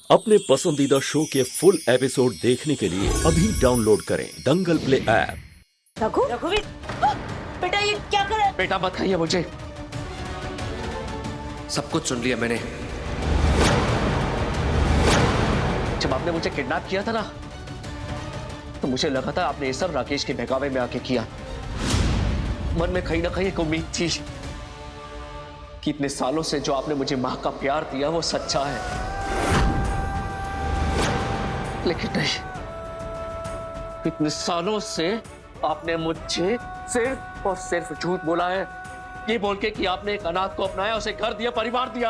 अपने पसंदीदा शो के फुल एपिसोड देखने के लिए अभी डाउनलोड करें दंगल प्ले ऐप। रघुवीर, बेटा ये क्या कर रहा है? बेटा मत खाइए मुझे, सब कुछ सुन लिया मैंने। जब आपने मुझे किडनैप किया था ना, तो मुझे लगा था आपने ये सब राकेश के बहकावे में आके किया। मन में कहीं ना कहीं एक उम्मीद थी कि इतने सालों से जो आपने मुझे मां का प्यार दिया वो सच्चा है, लेकिन नहीं। इतने सालों से आपने मुझे सिर्फ और सिर्फ झूठ बोला है, ये बोल के कि आपने एक अनाथ को अपनाया, उसे घर दिया, परिवार दिया।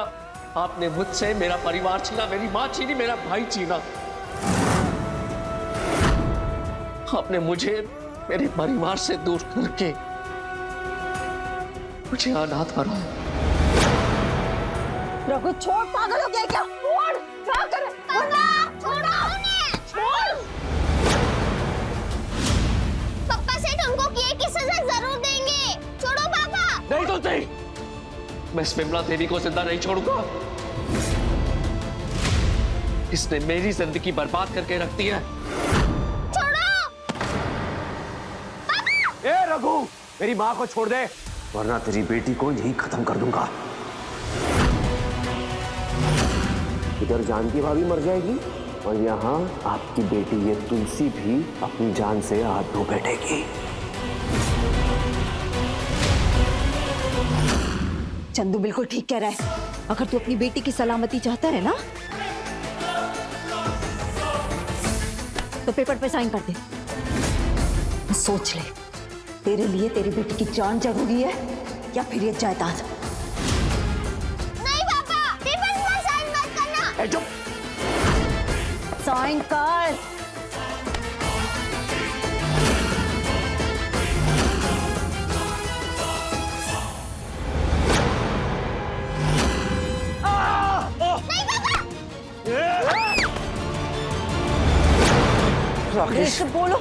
आपने मुझसे मेरा परिवार छीना, मेरी मां छीनी, मेरा भाई छीना। आपने मुझे मेरे परिवार से दूर करके मुझे अनाथ बनाया। रघु छोड़, पागल हो गया क्या? छोड़, क्या कर रहा है? छोड़। पापा सेठ हमको किए की सजा जरूर देंगे। छोड़ो पापा। नहीं तो नहीं, मैं इस विमला देवी को जिंदा नहीं छोड़ूंगा। इसने मेरी जिंदगी बर्बाद करके रख दी है। छोड़ो। ए रघु, मेरी माँ को छोड़ दे, वरना तेरी बेटी को यही खत्म कर दूंगा। इधर जानकी भाभी मर जाएगी और यहाँ आपकी बेटी ये तुलसी भी अपनी जान से हाथ धो बैठेगी। चंदू बिल्कुल ठीक कह रहा है। अगर तू अपनी बेटी की सलामती चाहता है ना, तो पेपर पे साइन कर दे। सोच ले, तेरे लिए तेरी बेटी की जान जरूरी है या फिर ये जायदाद? नहीं पापा, पेपर पर साइन मत करना। ए चुप! साइन कर। राकेश, बोलो।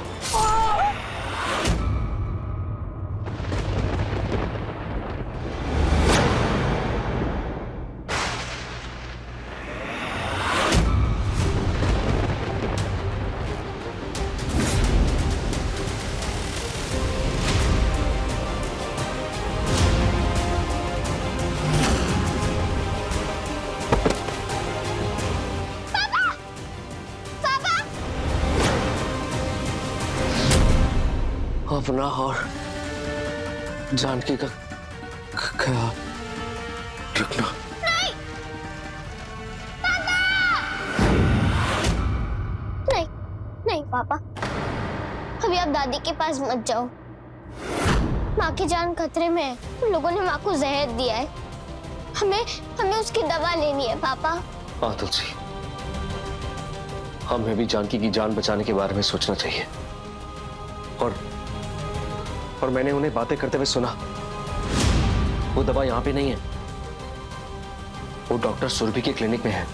अपना और जानकी का ख्याल रखना। नहीं, नहीं पापा, अभी आप दादी के पास मत जाओ। माँ की जान खतरे में है। उन लोगों ने माँ को जहर दिया है। हमें उसकी दवा लेनी है पापा। हाँ तुलसी, हमें भी जानकी की जान बचाने के बारे में सोचना चाहिए। और मैंने उन्हें बातें करते हुए सुना, वो दवा यहाँ पे नहीं है, वो डॉक्टर सुरभि के क्लिनिक में है।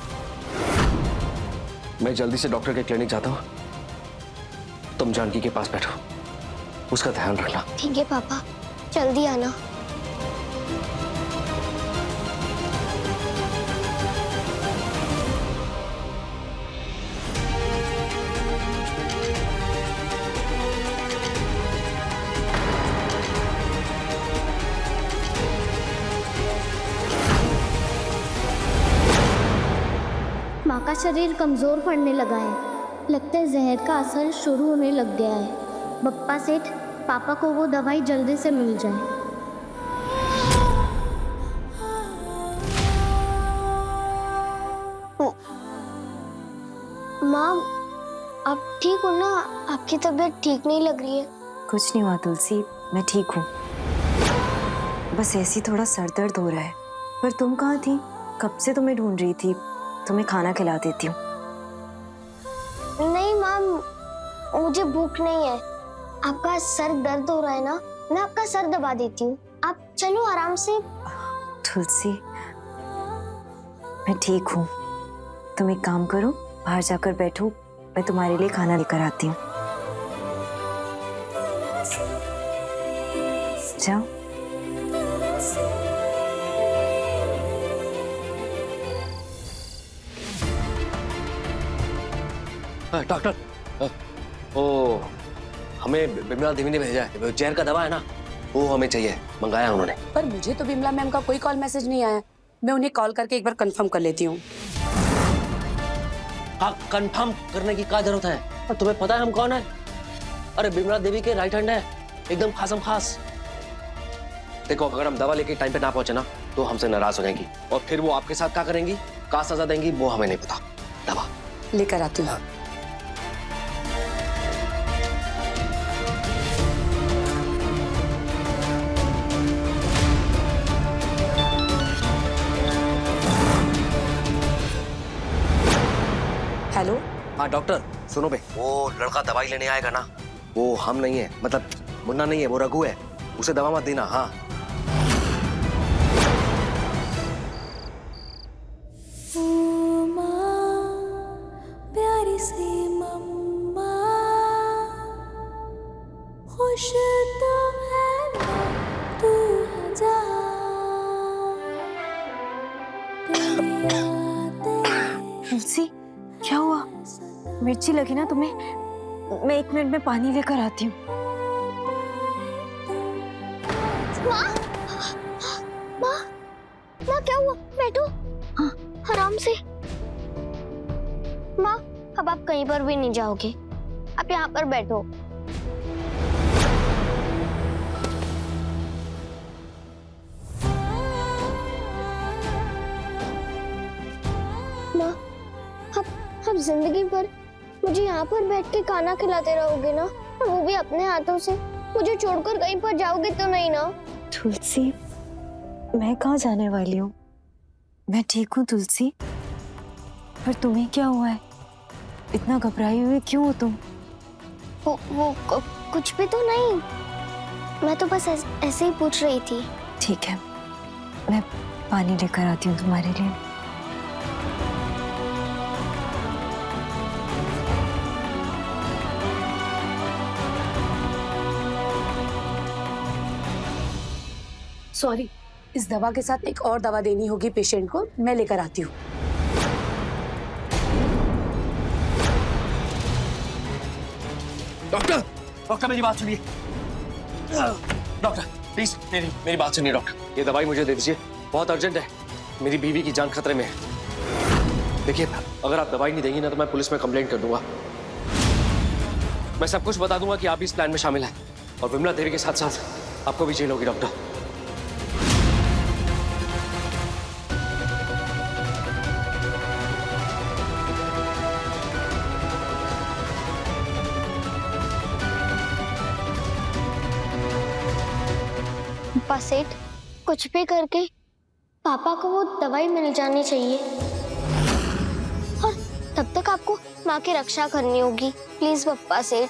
मैं जल्दी से डॉक्टर के क्लिनिक जाता हूँ, तुम जानकी के पास बैठो, उसका ध्यान रखना। ठीक है पापा, जल्दी आना। माँ का शरीर कमजोर पड़ने लगा है। लगता है जहर का असर शुरू होने लग गया है। बप्पा सेठ, पापा को वो दवाई जल्दी से मिल जाए। माँ, आप ठीक हो ना? आपकी तबीयत ठीक नहीं लग रही है। कुछ नहीं हुआ तुलसी, मैं ठीक हूँ। बस ऐसी थोड़ा सर दर्द हो रहा है। पर तुम कहाँ थी? कब से तुम्हें ढूंढ रही थी। तुम्हें खाना खिला देती हूँ। नहीं माँ, मुझे भूख नहीं है। आपका सर दर्द हो रहा है ना, मैं आपका सर दबा देती हूँ। आप चलो आराम से। तुलसी, मैं ठीक हूँ। तुम एक काम करो, बाहर जाकर बैठो, मैं तुम्हारे लिए खाना लेकर आती हूँ। जाओ। डॉक्टर, ओ हमें बिमला देवी ने भेजा है, जहर का दवा है ना, वो हमें चाहिए, मंगाया उन्होंने। पर मुझे तो बिमला मैम का कोई कॉल मैसेज नहीं आया। मैं उन्हें कॉल करके एक बार कंफर्म कर लेती हूँ। हाँ, कंफर्म करने की क्या जरूरत है? और तुम्हें पता है हम कौन है? अरे बिमला देवी के राइट हैंड है, एकदम खासम खास। देखो, अगर हम दवा लेके टाइम पे ना पहुंचे ना तो हमसे नाराज हो जाएंगी, और फिर वो आपके साथ क्या करेंगी, क्या सजा देंगी, वो हमें नहीं पता। दवा लेकर आती हूँ। हेलो। हाँ डॉक्टर, सुनो बे, वो लड़का दवाई लेने आएगा ना, वो हम नहीं है, मतलब मुन्ना नहीं है, वो रघु है, उसे दवा मत देना। हाँ प्यारी सी मम्मा, खुश तो है ना तू है जहाँ, तेरी यादें। तुलसी, क्या हुआ? मिर्ची लगी ना तुम्हें? मैं 1 मिनट में पानी लेकर आती हूँ। माँ, माँ, माँ क्या हुआ? बैठो। हाँ। आराम से। माँ, अब आप कहीं पर भी नहीं जाओगे, आप यहाँ पर बैठो। माँ, आप जिंदगी भर मुझे यहाँ पर बैठ के खाना खिलाते रहोगे ना, और वो भी अपने हाथों से? मुझे छोड़कर कहीं पर जाओगे तो नहीं ना? तुलसी, मैं कहाँ जाने वाली हूँ? मैं ठीक हूँ तुलसी, पर तुम्हें क्या हुआ है? इतना घबराई हुई क्यों हो तुम? कुछ भी तो नहीं, मैं तो बस ऐसे ही पूछ रही थी। ठीक है, मैं पानी लेकर आती हूँ तुम्हारे लिए। सॉरी, इस दवा के साथ एक और दवा देनी होगी पेशेंट को, मैं लेकर आती हूँ। डॉक्टर, डॉक्टर मेरी बात सुनिए। डॉक्टर प्लीज मेरी बात सुनिए डॉक्टर, ये दवाई मुझे दे दीजिए, बहुत अर्जेंट है, मेरी बीवी की जान खतरे में है। देखिए, अगर आप दवाई नहीं देंगी ना तो मैं पुलिस में कंप्लेंट कर दूंगा। मैं सब कुछ बता दूंगा कि आप भी इस प्लान में शामिल हैं, और विमला देवी के साथ साथ आपको भी जेल होगी डॉक्टर। पापा सेठ, कुछ भी करके पापा को वो दवाई मिल जानी चाहिए, और तब तक आपको माँ की रक्षा करनी होगी। प्लीज पप्पा सेठ।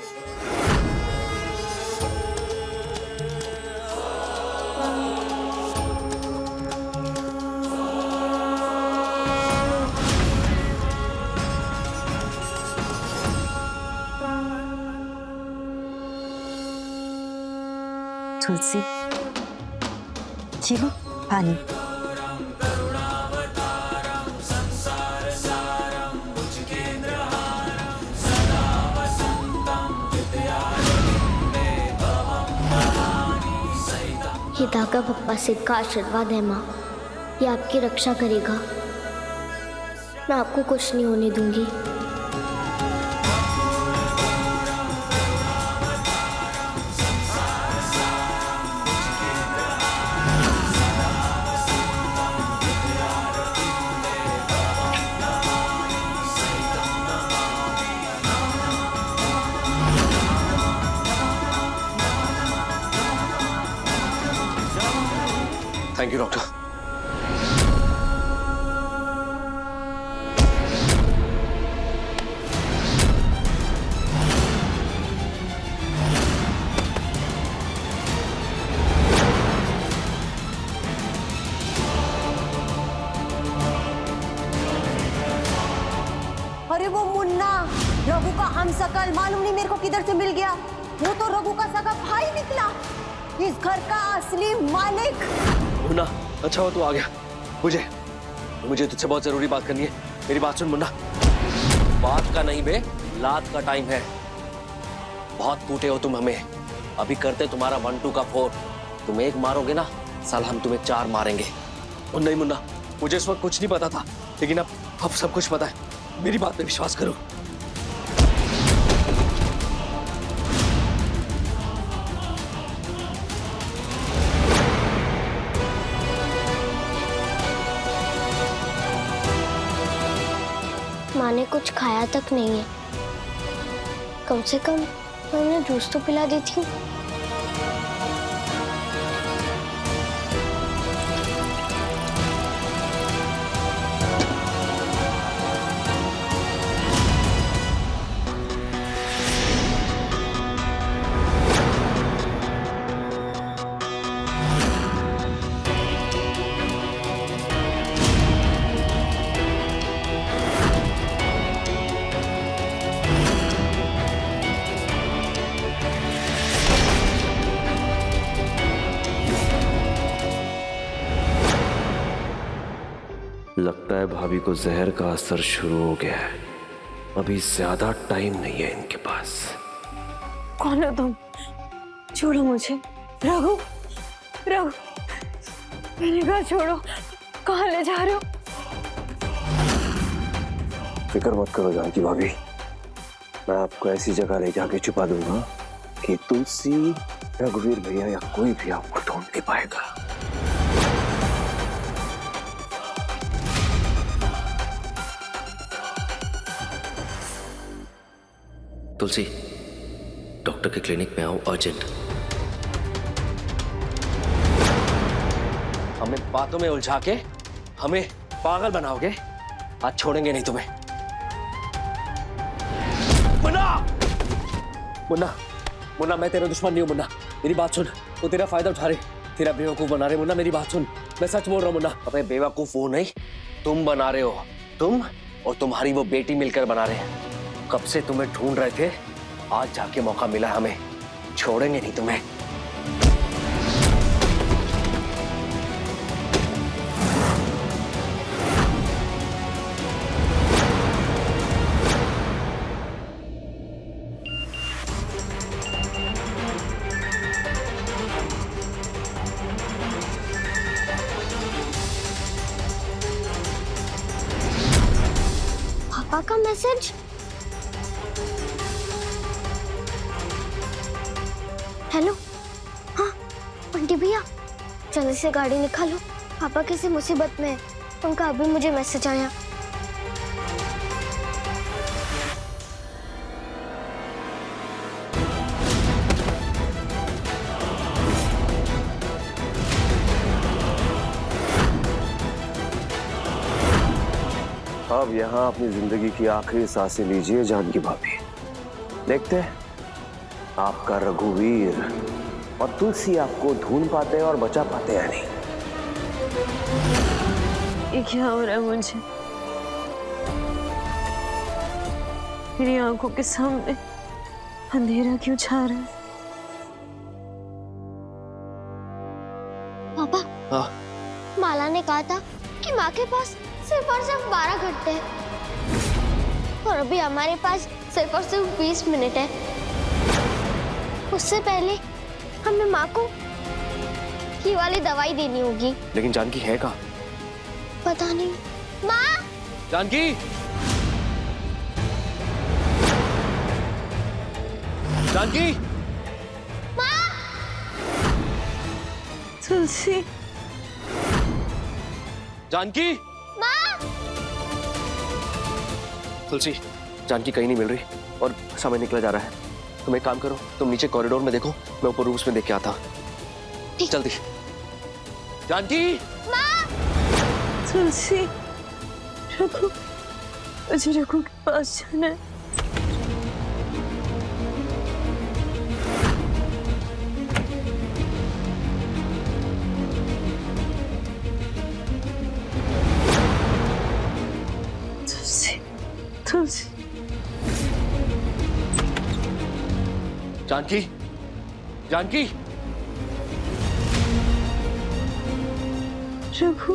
तुलसी, ये लो पानी। ये धागा पप्पा सेठ का आशीर्वाद है माँ, ये आपकी रक्षा करेगा, मैं आपको कुछ नहीं होने दूंगी। Thank you doctor. अरे वो मुन्ना, रघु का हमशक्ल, मालूम नहीं मेरे को किधर से मिल गया। वो तो रघु का सगा भाई निकला, इस घर का असली मालिक। मुन्ना, अच्छा हो तू आ गया। मुझे तुझसे बहुत जरूरी बात करनी है, मेरी बात सुन मुन्ना। बात का नहीं बे, लात का टाइम है। बहुत कूटे हो तुम हमें। अभी करते तुम्हारा 1-2 का 4। तुम एक मारोगे ना, साल हम तुम्हें 4 मारेंगे। और नहीं मुन्ना, मुझे इस वक्त कुछ नहीं पता था, लेकिन अब सब कुछ पता है। मेरी बात पे विश्वास करो। माँ ने कुछ खाया तक नहीं है। कम से कम मैं उन्हें जूस तो पिला देती हूँ। लगता है भाभी को जहर का असर शुरू हो गया है। अभी ज्यादा टाइम नहीं है इनके पास। कौन हो तुम? छोड़ो मुझे। रघु, रघु, मैंने कहा छोड़ो। कहाँ ले जा रहे हो? फिक्र मत करो जानकी भाभी, मैं आपको ऐसी जगह ले जाके छुपा दूंगा कि तुलसी, रघुवीर भैया या कोई भी आपको ढूंढ नहीं पाएगा। तुलसी, डॉक्टर के क्लिनिक में आओ अर्जेंट। हमें बातों में उलझा के हमें पागल बनाओगे, आज छोड़ेंगे नहीं तुम्हें। मुन्ना, मुन्ना, मुन्ना, मैं तेरा दुश्मन नहीं हूं मुन्ना। मेरी बात सुन, वो तेरा फायदा उठा रहे, तेरा बेवकूफ बना रहे। मुन्ना मेरी बात सुन, मैं सच बोल रहा हूं मुन्ना। अबे बेवकूफ वो नहीं, तुम बना रहे हो। तुम और तुम्हारी वो बेटी मिलकर बना रहे हैं। कब से तुम्हें ढूंढ रहे थे, आज जाके मौका मिला हमें। छोड़ेंगे नहीं तुम्हें। पापा का मैसेज। हेलो, हाँ बंटी भैया, जल्दी से गाड़ी निकालो। पापा किसी मुसीबत में है, उनका अभी मुझे मैसेज आया। अब यहाँ अपनी जिंदगी की आखिरी सांसें लीजिए जानकी भाभी। देखते हैं आपका रघुवीर और तुलसी आपको ढूंढ पाते हैं और बचा पाते हैं नहीं। ये क्या हो रहा है मुझे? मेरी आंखों के सामने अंधेरा क्यों छा रहा है? पापा, हाँ? माला ने कहा था कि माँ के पास सिर्फ और सिर्फ 12 घंटे हैं और अभी हमारे पास सिर्फ और सिर्फ 20 मिनट है। उससे पहले हमें माँ को ये वाली दवाई देनी होगी। लेकिन जानकी है कहाँ? पता नहीं। माँ, जानकी, जानकी, माँ, तुलसी, जानकी, माँ। तुलसी, जानकी कहीं नहीं मिल रही और समय निकला जा रहा है। तुम एक काम करो, तुम नीचे कॉरिडोर में देखो, मैं ऊपर रूम्स में देख के आता हूँ। जल्दी। जानकी, तुलसी, रघु, मुझे रघु के पास जाना है। तुलसी, तुलसी, जानकी, जानकी, रघु,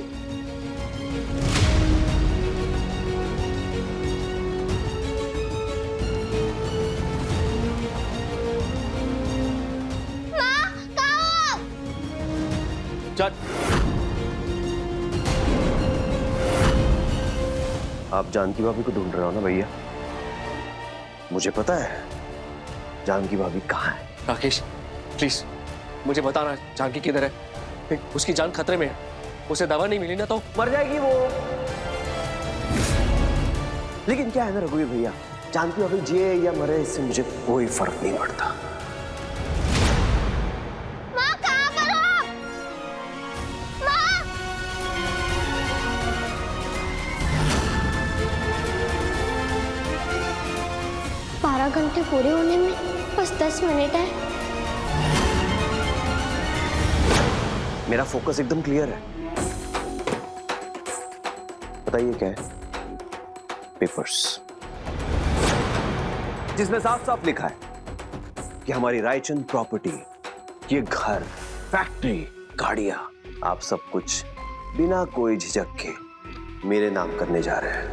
चल। आप जानकी भाभी को ढूंढ रहे हो ना भैया? मुझे पता है जानकी भाभी कहाँ है। राकेश प्लीज मुझे बताना जानकी किधर है। उसकी जान खतरे में है, उसे दवा नहीं मिली ना तो मर जाएगी वो। लेकिन क्या है ना रघुवीर भैया, जानकी भाभी जिए या मरे इससे मुझे कोई फर्क नहीं पड़ता। माँ कहाँ पर हो? माँ! 12 घंटे पूरे होने में बस 10 मिनट है। मेरा फोकस एकदम क्लियर है। बताइए क्या है? पेपर्स जिसमें साफ साफ लिखा है कि हमारी रायचंद प्रॉपर्टी, ये घर, फैक्ट्री, गाड़ियां, आप सब कुछ बिना कोई झिझक के मेरे नाम करने जा रहे हैं।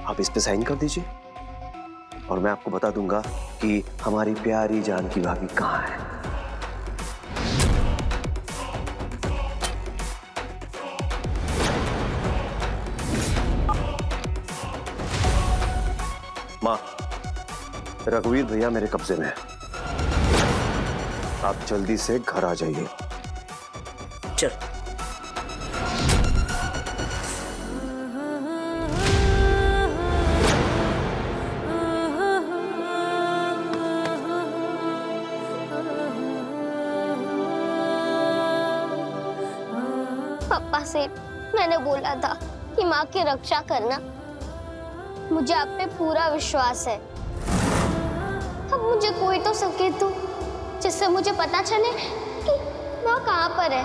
आप इस पे साइन कर दीजिए और मैं आपको बता दूंगा कि हमारी प्यारी जानकी भाभी कहाँ है। माँ, रघुवीर भैया मेरे कब्जे में है। आप जल्दी से घर आ जाइए। चल। पापा से मैंने बोला था कि माँ की रक्षा करना। मुझे आप पे पूरा विश्वास है। अब मुझे कोई तो संकेत दो जिससे मुझे पता चले कि माँ कहाँ पर है।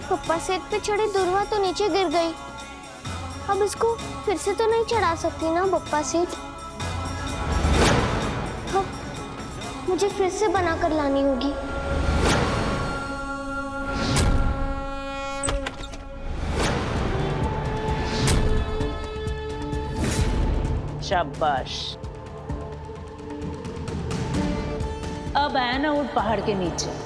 पप्पा सेट पे चढ़े दुर्वा तो नीचे गिर गई। अब इसको फिर से तो नहीं चढ़ा सकती ना पप्पा सेट। अब मुझे फिर से बनाकर लानी होगी। शाबाश। अब आया ना उठ पहाड़ के नीचे।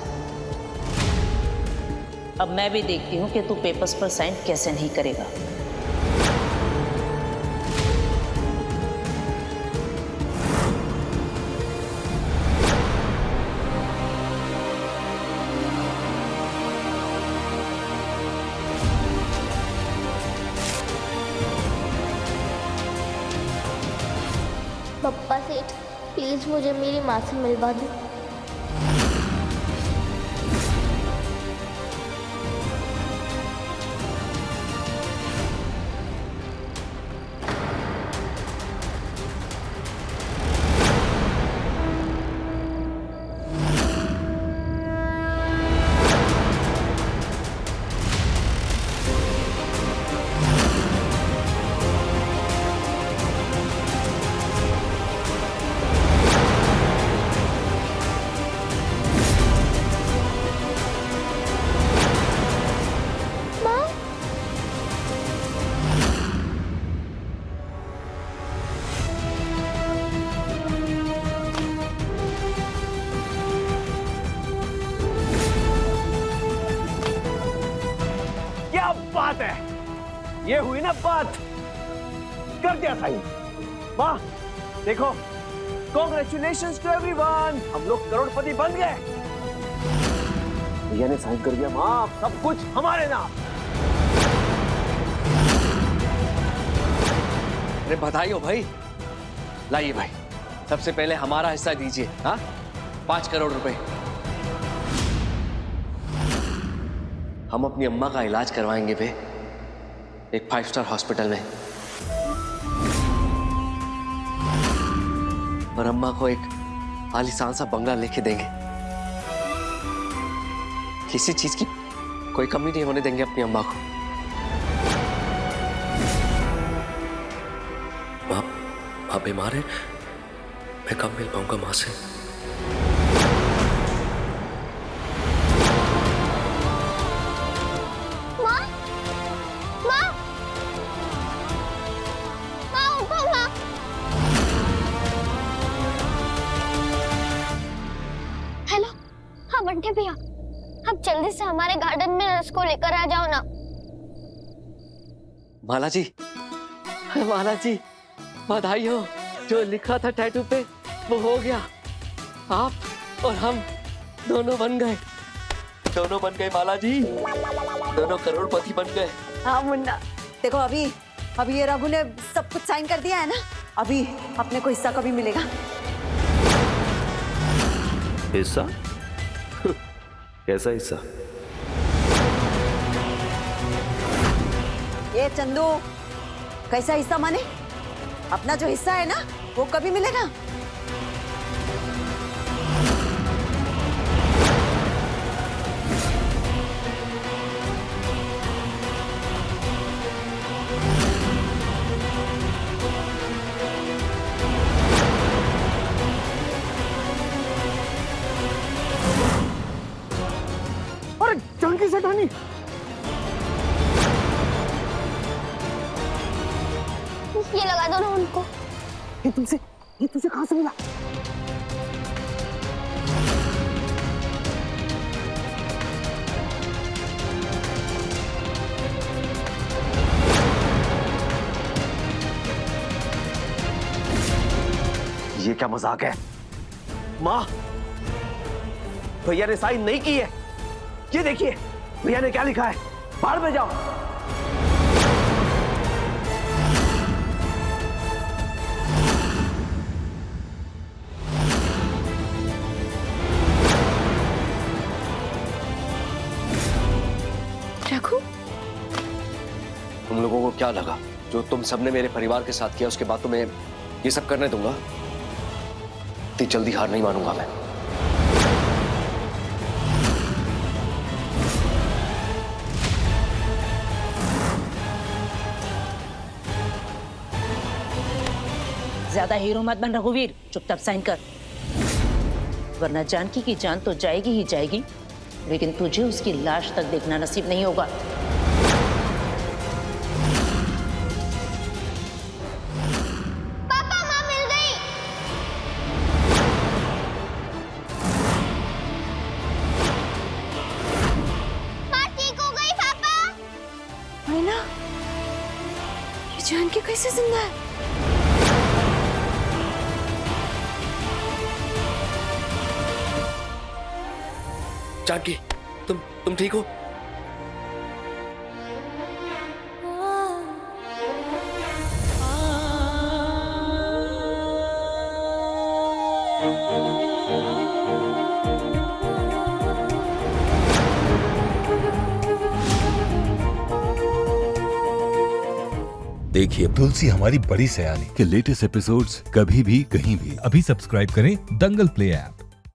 अब मैं भी देखती हूँ कि तू पेपर्स पर साइन कैसे नहीं करेगा। पप्पा सेठ प्लीज मुझे मेरी माँ से मिलवा दो। बात है, ये हुई ना बात, कर दिया साइन। वाह देखो, कॉन्ग्रेचुलेशंस टू एवरीवन, हम लोग करोड़पति बन गए। भैया ने साइन कर दिया माँ, सब कुछ हमारे नाम। अरे बधाई हो भाई। लाइए भाई, सबसे पहले हमारा हिस्सा दीजिए। हाँ 5 करोड़ रुपए। हम अपनी अम्मा का इलाज करवाएंगे बे, एक 5 स्टार हॉस्पिटल में, और अम्मा को एक आलीशान सा बंगला लेके देंगे। किसी चीज की कोई कमी नहीं होने देंगे अपनी अम्मा को। माँ बीमार है, मैं कब मिल पाऊंगा माँ से? माँ, माँ, माँ उठो माँ। हेलो, हाँ बंटे भैया, आप जल्दी से हमारे गार्डन में रस को लेकर आ जाओ ना। माला जी, बधाई हो, जो लिखा था टैटू पे वो हो गया। आप और हम दोनों बन गए माला जी, दोनों करोड़पति बन गए। हाँ मुन्ना, देखो अभी ये रघु ने सब कुछ साइन कर दिया है ना, अभी अपने को हिस्सा कभी मिलेगा। हिस्सा? कैसा हिस्सा? ये चंदू, कैसा हिस्सा माने? अपना जो हिस्सा है ना वो कभी मिलेगा? अरे जानकी सेठानी, ये लगा दो ना उनको। ये तुमसे कहां से मिला? ये क्या मजाक है? माँ, भैया ने साइन नहीं की है। ये देखिए भैया ने क्या लिखा है, बाहर में जाओ। रघु, तुम लोगों को क्या लगा जो तुम सबने मेरे परिवार के साथ किया उसके बाद तुम्हें ये सब करने दूंगा? इतनी जल्दी हार नहीं मानूंगा मैं। ज्यादा हीरो मत बन रघुवीर, चुपचाप साइन कर, वरना जानकी की जान तो जाएगी ही जाएगी, लेकिन तुझे उसकी लाश तक देखना नसीब नहीं होगा। पापा, माँ मिल गई। माँ ठीक हो गई पापा। मैना, ये जानकी कैसे जिंदा है? जानकी, तुम ठीक हो? देखिए तुलसी हमारी बड़ी सयानी के लेटेस्ट एपिसोड्स कभी भी कहीं भी। अभी सब्सक्राइब करें दंगल प्ले ऐप।